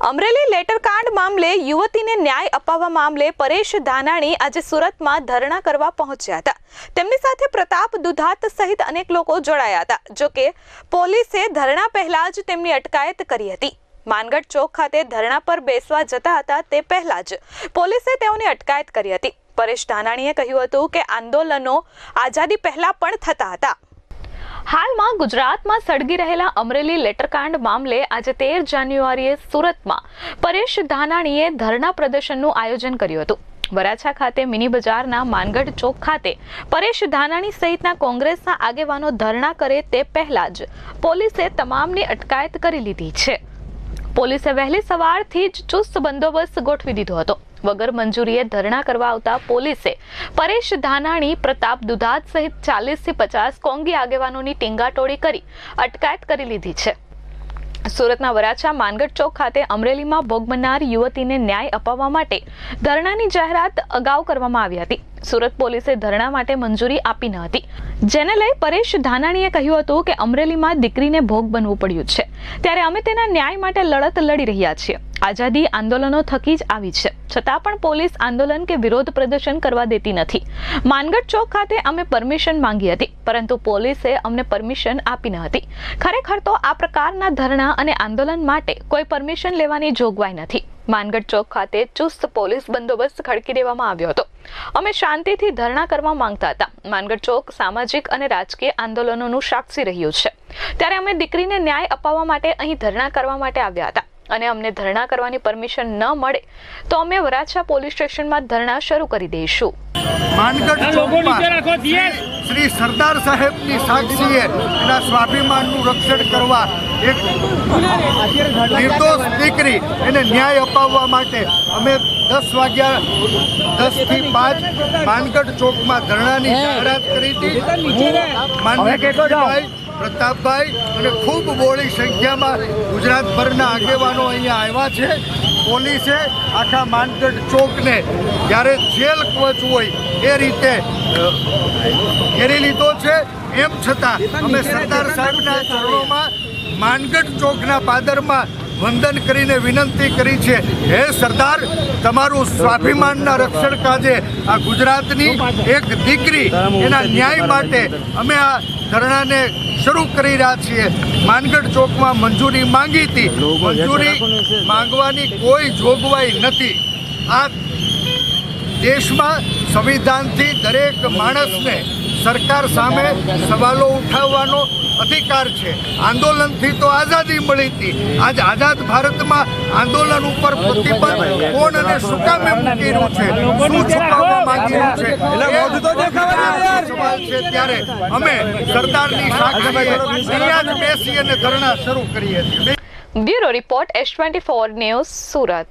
અમરેલી લેટરકાંડ મામલે યુવતીને ન્યાય અપાવવા મામલે પરેશ ધાનાણી આજે સુરતમાં ધરણા કરવા પહોંચ્યા હતા। તેમની સાથે પ્રતાપ દુધાત સહિત અનેક લોકો જોડાયા હતા। જો કે પોલીસે ધરણા પહેલા જ તેમની અટકાયત કરી હતી। માનગઢ ચોક ખાતે ધરણા પર બેસવા જતા હતા તે પહેલા જ પોલીસે તેઓની અટકાયત કરી હતી। પરેશ ધાનાણીએ કહ્યું હતું કે આંદોલનો આઝાદી પહેલા પણ થતા હતા। હાલમાં ગુજરાતમાં સળગી રહેલા અમરેલી લેટરકાંડ મામલે આજે 13 જાન્યુઆરીએ સુરતમાં પરેશ ધાનાણીએ ધરણા પ્રદર્શનનું આયોજન કર્યું હતું। વરાછા ખાતે મિની બજારના માનગઢ ચોક ખાતે પરેશ ધાનાણી સહિતના કોંગ્રેસના આગેવાનો ધરણા કરે તે પહેલા જ પોલીસે તમામની અટકાયત કરી લીધી છે। પોલીસે વહેલી સવારથી જ ચુસ્ત બંદોબસ્ત ગોઠવી દીધો હતો। વગર મંજૂરીએ ધરણા કરવા આવતા પોલીસે પરેશ ધાનાણી, પ્રતાપ દુધાત સહિત 40 થી 50 કોંગી આગેવાનોની ટીંગાટોળી કરી અટકાયત કરી લીધી છે। સુરતના વરાછા માનગઢ ચોક ખાતે અમરેલીમાં ભોગ બનનાર યુવતીને ન્યાય અપાવવા માટે ધરણાની જાહેરાત અગાઉ કરવામાં આવી હતી। સુરત પોલીસે ધરણા માટે મંજૂરી આપી ન હતી, જેને લઈ પરેશ ધાનાણીએ કહ્યું હતું કે અમરેલીમાં દીકરીને ભોગ બનવું પડ્યું છે, ત્યારે અમે તેના ન્યાય માટે લડત લડી રહ્યા છીએ। આઝાદી આંદોલનો થકી જ આવી છે, છતાં પણ પોલીસ આંદોલન કે વિરોધ પ્રદર્શન કરવા દેતી નથી। માનગઢ ચોક ખાતે અમે પરમિશન માંગી હતી, પરંતુ પોલીસે અમને પરમિશન આપી ન હતી। ખરેખર તો આ પ્રકારના ધરણા અને આંદોલન માટે કોઈ પરમિશન લેવાની જોગવાઈ નથી। માનગઢ ચોક ખાતે ચુસ્ત પોલીસ બંદોબસ્ત ખડકી દેવામાં આવ્યો હતો। અમે શાંતિથી ધરણા કરવા માંગતા હતા। માનગઢ ચોક સામાજિક અને રાજકીય આંદોલનોનું સાક્ષી રહ્યું છે, ત્યારે અમે દીકરીને ન્યાય અપાવવા માટે અહીં ધરણા કરવા માટે આવ્યા હતા અને અમને ધરણા કરવાની પરમિશન ન મળે તો અમે વરાછા પોલીસ સ્ટેશનમાં ધરણા શરૂ કરી દઈશું। માનગઢ ચોકમાં શ્રી સરદાર સાહેબની સાક્ષીએ એના સ્વાભિમાનનું રક્ષણ કરવા એક નિર્દોષ દીકરી એને ન્યાય અપાવવા માટે અમે 10 થી 5 માનગઢ ચોકમાં ધરણાની જાહેરાત કરી હતી। માનગઢભાઈ, પ્રતાપભાઈ અને ખૂબ બહોળી સંખ્યામાં ગુજરાતભરના આગેવાનો અહીંયા આવ્યા છે। પોલીસે આખા માનગઢ ચોકને જ્યારે જેલ કવચ હોય એ રીતે ઘેરી લીધો છે। એમ છતાં અમે સરદાર સાહેબના ચરણોમાં માનગઢ ચોકના પાદરમાં વંદન કરીને વિનંતી કરી છે, હે સરદાર, તમારું સ્વાભિમાનના રક્ષણ કાજે આ ગુજરાતની એક દીકરી એના ન્યાય માટે અમે આ ધરણાને શરૂ કરી રહ્યા છીએ। માનગઢ ચોકમાં મંજૂરી માંગી હતી, મંજૂરી માંગવાની કોઈ જોગવાઈ નથી। આ દેશમાં સંવિધાનથી દરેક માણસને સરકાર સામે સવાલો ઉઠાવવાનો અધિકાર છે। આંદોલનથી તો આઝાદી મળી હતી, આજ આઝાદ ભારતમાં આંદોલન ઉપર પ્રતિબંધ કોણ અને શું કામે મૂકી રહ્યું છે, શું છુપાવવા માંગી રહ્યું છે સવાલ છે। ત્યારે અમે સરદારની સાક્ષીએ અહીંયા જ બેસી અને ધરણા શરૂ કરીએ છીએ। Bureau report S24 news, Surat.